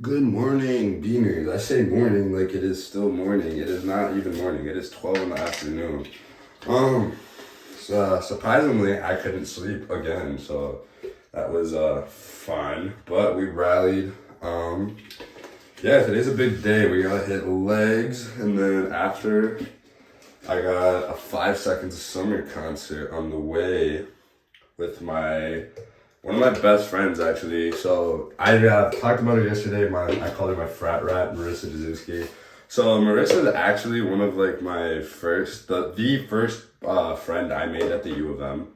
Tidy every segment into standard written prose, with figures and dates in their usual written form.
Good morning, Beaners. I say morning like it is still morning. It is not even morning. It is 12 in the afternoon. Um, Surprisingly, I couldn't sleep again, so that was fun. But we rallied. Yeah, today's a big day. We gotta hit legs, and then after, I got a 5 Seconds of Summer concert on the way with one of my best friends actually. So I talked about it yesterday. I call her my frat rat, Marissa Jazuski. So Marissa is actually one of like my first, the first friend I made at the U of M.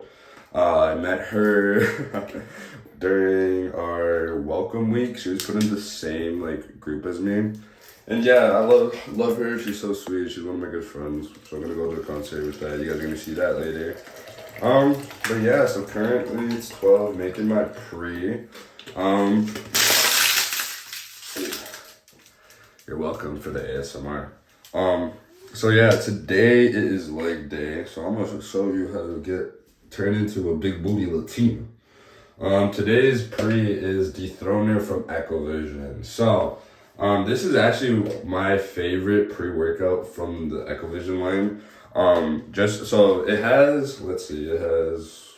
I met her during our welcome week. She was put in the same like group as me. And yeah, I love her. She's so sweet. She's one of my good friends. So I'm gonna go to the concert with that. You guys are gonna see that later. But yeah, so currently it's 12, making my pre. You're welcome for the ASMR. So yeah, today it is leg day, so I'm gonna show you how to turn into a big booty Latina. Today's pre is Dethroner from Echo Vision. So, this is actually my favorite pre-workout from the Echo Vision line. Just so it has, let's see, it has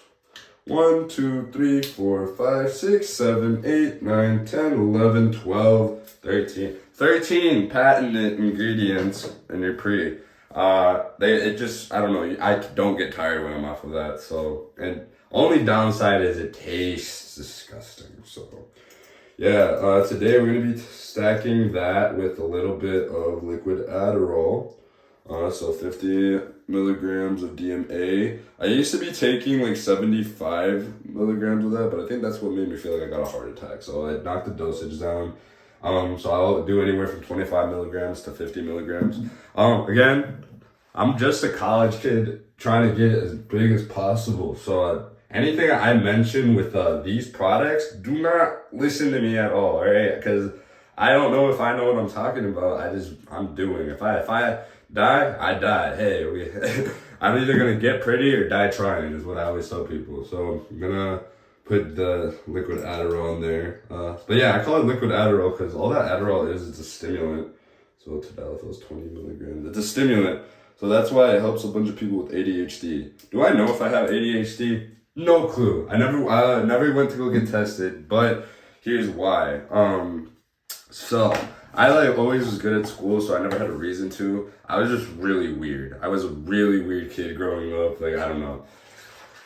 1, 2, 3, 4, 5, 6, 7, 8, 9, 10, 11, 12, 13. 13 patented ingredients in your pre. I don't know, I don't get tired when I'm off of that. So, and only downside is it tastes disgusting. So, yeah, today we're gonna be stacking that with a little bit of liquid Adderall. So 50 milligrams of DMA. I used to be taking like 75 milligrams of that, but I think that's what made me feel like I got a heart attack. So I knocked the dosage down. So I'll do anywhere from 25 milligrams to 50 milligrams. Again, I'm just a college kid trying to get as big as possible. So anything I mention with these products, do not listen to me at all right? Because I don't know if I know what I'm talking about. I'm doing. If I die, I die. Hey, I'm either gonna get pretty or die trying, is what I always tell people. So I'm gonna put the liquid Adderall in there. But yeah, I call it liquid Adderall because all that Adderall is, it's a stimulant. So tadalafil is 20 milligrams. It's a stimulant. So that's why it helps a bunch of people with ADHD. Do I know if I have ADHD? No clue. I never went to go get tested, but here's why. So I like always was good at school, so I never had a reason to. I was just really weird. I was a really weird kid growing up. Like, I don't know.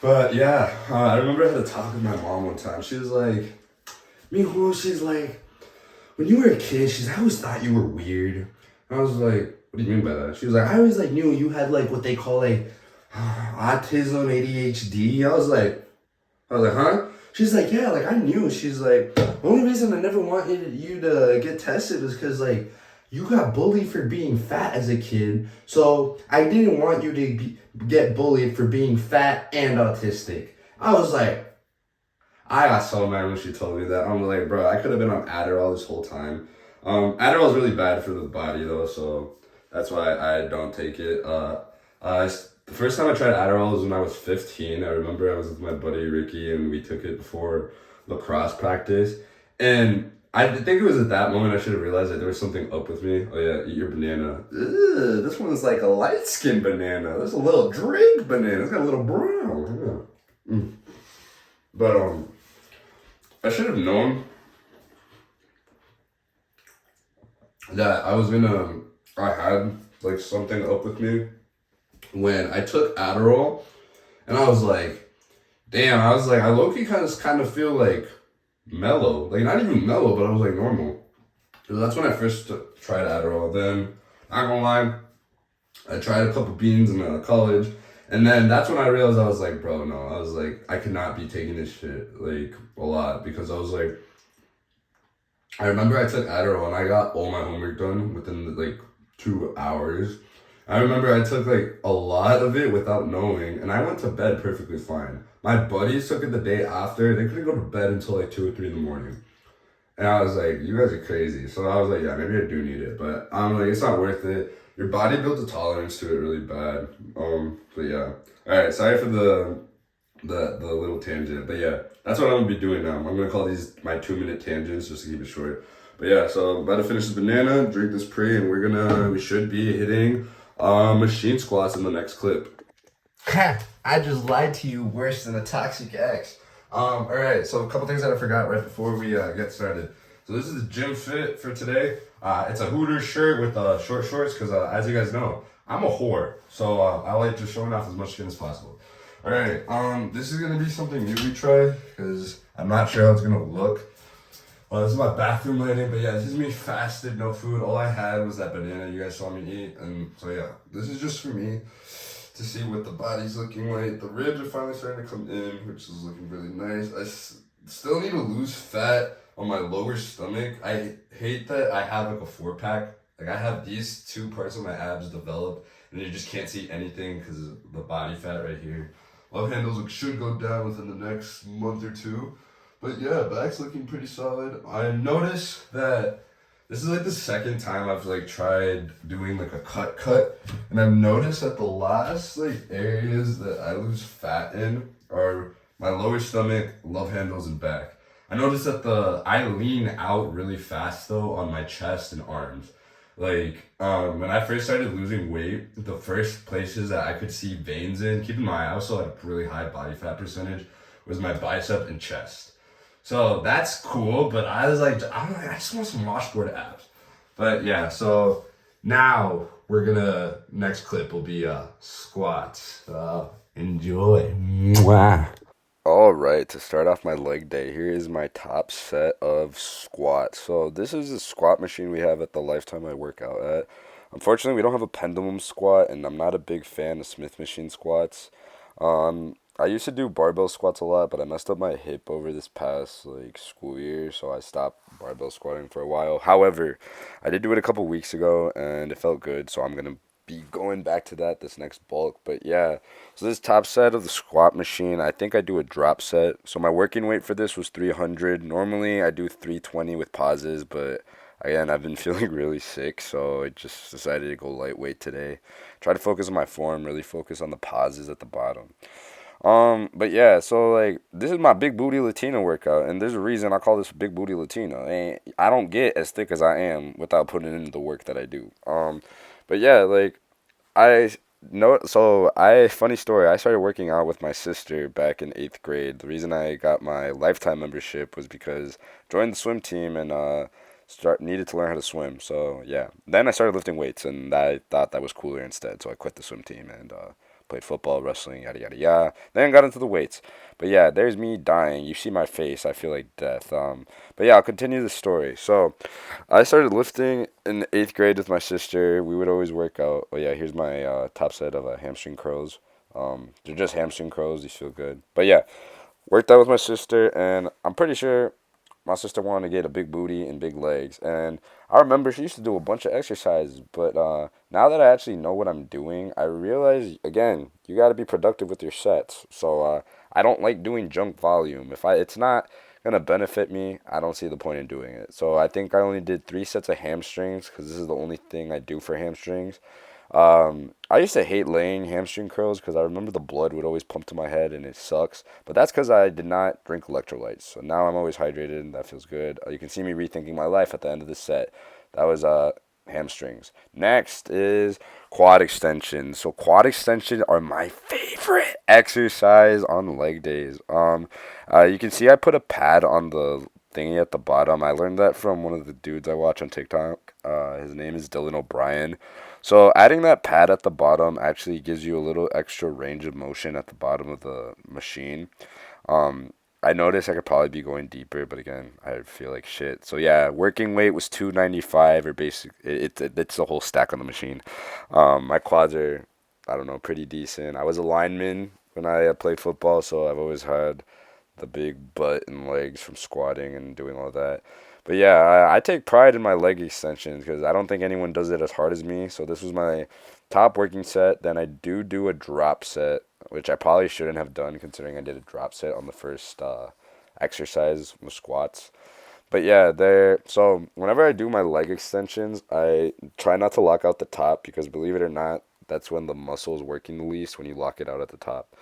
But yeah, I remember I had a talk with my mom one time. She was like, Mijo, she's like, when you were a kid, I always thought you were weird. I was like, what do you mean by that? She was like, I always like knew you had like what they call like autism, ADHD. I was like, huh? She's like, yeah, like I knew. She's like, the only reason I never wanted you to get tested was because like you got bullied for being fat as a kid. So I didn't want you to get bullied for being fat and autistic. I was like, I got so mad when she told me that. I'm like, bro, I could have been on Adderall this whole time. Adderall is really bad for the body though, so that's why I don't take it. The first time I tried Adderall was when I was 15. I remember I was with my buddy Ricky and we took it before lacrosse practice. And I think it was at that moment I should have realized that there was something up with me. Oh yeah, eat your banana. Ugh, this one's like a light skinned banana. There's a little drink banana. It's got a little brown. Yeah. But I should have known that I had like something up with me when I took Adderall, and I was like, damn, I low-key kind of feel like mellow. Like, not even mellow, but I was like normal. So that's when I first tried Adderall. Then, not gonna lie, I tried a couple beans in college, and then that's when I realized I was like, bro, no. I was like, I could not be taking this shit, like, a lot, because I was like, I remember I took Adderall, and I got all my homework done within, like, 2 hours. I remember I took like a lot of it without knowing, and I went to bed perfectly fine. My buddies took it the day after. They couldn't go to bed until like 2 or 3 in the morning. And I was like, you guys are crazy. So I was like, yeah, maybe I do need it. But I'm like, it's not worth it. Your body builds a tolerance to it really bad. But yeah. All right, sorry for the little tangent. But yeah, That's what I'm gonna be doing now. I'm gonna call these my 2 minute tangents just to keep it short. But yeah, so I'm about to finish this banana, drink this pre, and we should be hitting machine squats in the next clip. I just lied to you worse than a toxic ex. All right. So a couple things that I forgot right before we get started. So this is the gym fit for today. It's a Hooters shirt with short shorts because, as you guys know, I'm a whore. So I like just showing off as much skin as possible. All right. This is gonna be something new we try because I'm not sure how it's gonna look. Well, this is my bathroom lighting, but yeah, this is me fasted, no food. All I had was that banana you guys saw me eat, and so yeah, this is just for me to see what the body's looking like. The ribs are finally starting to come in, which is looking really nice. Still need to lose fat on my lower stomach. I hate that I have like a 4 pack. Like I have these two parts of my abs developed, and you just can't see anything because of the body fat right here. Love handles should go down within the next month or two. But yeah, back's looking pretty solid. I noticed that this is like the second time I've like tried doing like a cut, and I've noticed that the last like areas that I lose fat in are my lower stomach, love handles, and back. I noticed that I lean out really fast though on my chest and arms. Like when I first started losing weight, the first places that I could see veins in, keep in mind I also had a really high body fat percentage, was my bicep and chest. So that's cool, but I was like, I just want some washboard abs. But yeah, so now next clip will be squats. Enjoy. Mwah. All right, to start off my leg day, here is my top set of squats. So this is the squat machine we have at the Lifetime I work out at. Unfortunately, we don't have a pendulum squat, and I'm not a big fan of Smith machine squats. I used to do barbell squats a lot, but I messed up my hip over this past like school year, so I stopped barbell squatting for a while. However, I did do it a couple weeks ago, and it felt good, so I'm gonna be going back to that this next bulk. But yeah, so this top set of the squat machine, I think I do a drop set. So my working weight for this was 300. Normally I do 320 with pauses, but again, I've been feeling really sick, so I just decided to go lightweight today. Try to focus on my form, really focus on the pauses at the bottom. But yeah, so like this is my big booty Latina workout, and there's a reason I call this big booty Latina. And I don't get as thick as I am without putting in the work that I do. But yeah, like I know. So funny story. I started working out with my sister back in 8th grade. The reason I got my lifetime membership was because I joined the swim team and start needed to learn how to swim. So yeah, then I started lifting weights, and I thought that was cooler instead. So I quit the swim team and played football, wrestling, yada yada yada. Then got into the weights. But yeah, there's me dying. You see my face. I feel like death. But yeah, I'll continue the story. So I started lifting in the 8th grade with my sister. We would always work out. Oh yeah, here's my top set of hamstring curls. They're just hamstring curls. These feel good. But yeah, worked out with my sister, and I'm pretty sure my sister wanted to get a big booty and big legs. And I remember she used to do a bunch of exercises, but now that I actually know what I'm doing, I realize again you got to be productive with your sets. So I don't like doing junk volume. If it's not gonna benefit me, I don't see the point in doing it. So I think I only did 3 sets of hamstrings because this is the only thing I do for hamstrings. I used to hate laying hamstring curls because I remember the blood would always pump to my head and it sucks. But that's because I did not drink electrolytes. So now I'm always hydrated and that feels good. You can see me rethinking my life at the end of this set. That was hamstrings. Next is quad extensions. So quad extensions are my favorite exercise on leg days. You can see I put a pad on the thingy at the bottom. I learned that from one of the dudes I watch on TikTok. His name is Dylan O'Brien. So adding that pad at the bottom actually gives you a little extra range of motion at the bottom of the machine. Um, I noticed I could probably be going deeper, but again, I feel like shit. So yeah, working weight was 295, or it's the whole stack on the machine. My quads are, I don't know, pretty decent. I was a lineman when I played football, so I've always had the big butt and legs from squatting and doing all that. But yeah, I take pride in my leg extensions because I don't think anyone does it as hard as me. So this was my top working set. Then I do a drop set, which I probably shouldn't have done considering I did a drop set on the first exercise with squats. But yeah, there. So whenever I do my leg extensions, I try not to lock out the top because believe it or not, that's when the muscle is working the least when you lock it out at the top.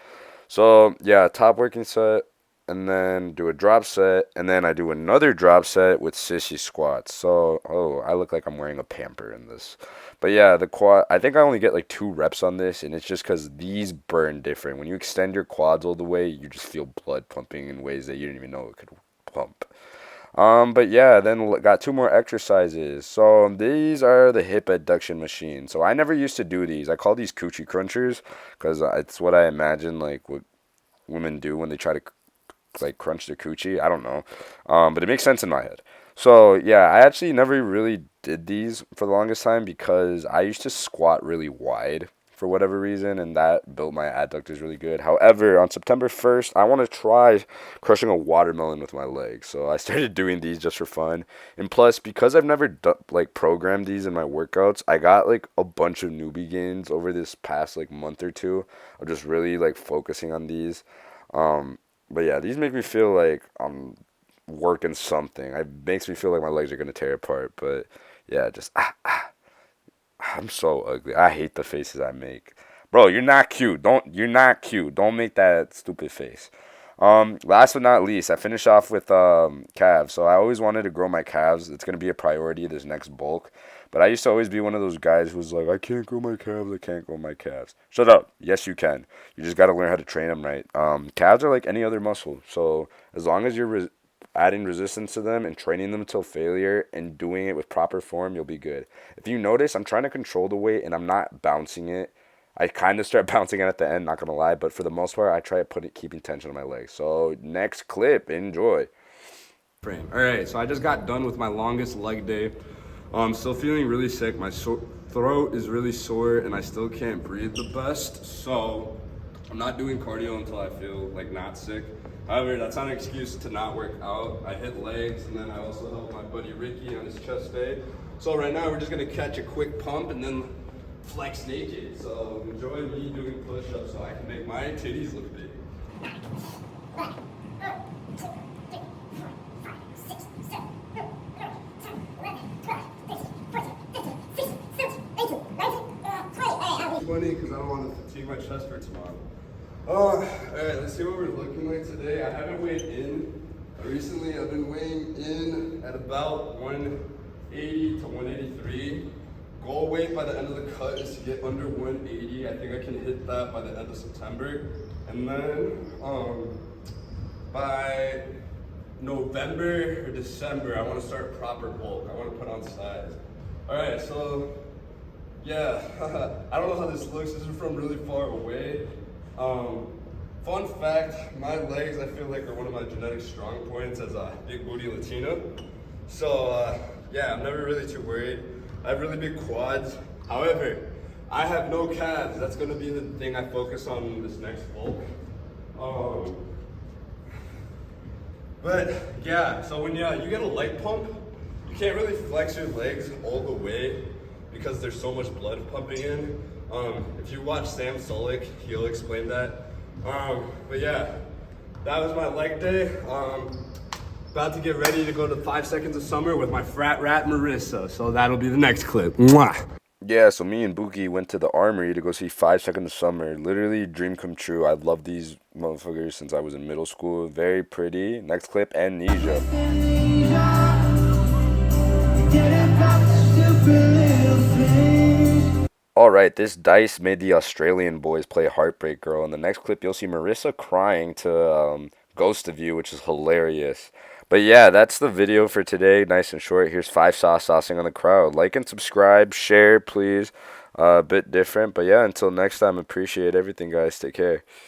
So yeah, top working set. and then do a drop set, and then I do another drop set with sissy squats. So, oh, I look like I'm wearing a pamper in this. But yeah, the quad, I think I only get like 2 reps on this, and it's just because these burn different. When you extend your quads all the way, you just feel blood pumping in ways that you didn't even know it could pump. But yeah, then got 2 more exercises. So these are the hip adduction machines. So I never used to do these. I call these coochie crunchers because it's what I imagine like what women do when they try to like crunch their coochie. I don't know, but it makes sense in my head. So yeah, I actually never really did these for the longest time because I used to squat really wide for whatever reason, and that built my adductors really good. However, on September 1st, I want to try crushing a watermelon with my legs. So I started doing these just for fun, and plus because I've never like programmed these in my workouts, I got like a bunch of newbie gains over this past like month or two of just really like focusing on these. Um, but yeah, these make me feel like I'm working something. It makes me feel like my legs are gonna tear apart. But yeah, just I'm so ugly. I hate the faces I make. Bro, you're not cute. You're not cute. Don't make that stupid face. Last but not least, I finish off with calves. So I always wanted to grow my calves. It's gonna be a priority this next bulk. But I used to always be one of those guys who's like, I can't grow my calves. I can't grow my calves. Shut up. Yes, you can. You just gotta learn how to train them right. Calves are like any other muscle. So as long as you're adding resistance to them and training them till failure and doing it with proper form, you'll be good. If you notice, I'm trying to control the weight and I'm not bouncing it. I kind of start bouncing it at the end, not gonna lie, but for the most part, I try to keeping tension on my legs. So next clip, enjoy. Frame. All right, so I just got done with my longest leg day. I'm still feeling really sick. My throat is really sore, and I still can't breathe the best. So I'm not doing cardio until I feel like not sick. However, that's not an excuse to not work out. I hit legs, and then I also helped my buddy Ricky on his chest day. So right now, we're just gonna catch a quick pump and then flex naked. So enjoy me doing push-ups so I can make my titties look big. Funny because I don't want to fatigue my chest for tomorrow. All right, let's see what we're looking like today. I haven't weighed in. Recently, I've been weighing in at about 180 to 183. Goal weight by the end of the cut is to get under 180. I think I can hit that by the end of September. And then by November or December, I want to start proper bulk. I want to put on size. All right, so yeah, I don't know how this looks. This is from really far away. Fun fact, my legs I feel like are one of my genetic strong points as a big booty Latina. So yeah, I'm never really too worried. I have really big quads. However, I have no calves. That's gonna be the thing I focus on in this next bulk. But yeah, so when you get a leg pump, you can't really flex your legs all the way because there's so much blood pumping in. If you watch Sam Solik, he'll explain that. But yeah, that was my leg day. About to get ready to go to 5 Seconds of Summer with my frat rat Marissa. So that'll be the next clip. Mwah! Yeah, so me and Buki went to the Armory to go see 5 Seconds of Summer. Literally dream come true. I love these motherfuckers since I was in middle school. Very pretty. Next clip, Amnesia. Alright, this dice made the Australian boys play Heartbreak Girl. In the next clip, you'll see Marissa crying to Ghost of You, which is hilarious. But yeah, that's the video for today. Nice and short. Here's 5 saucing on the crowd. Like and subscribe. Share, please. A bit different. But yeah, until next time, appreciate everything, guys. Take care.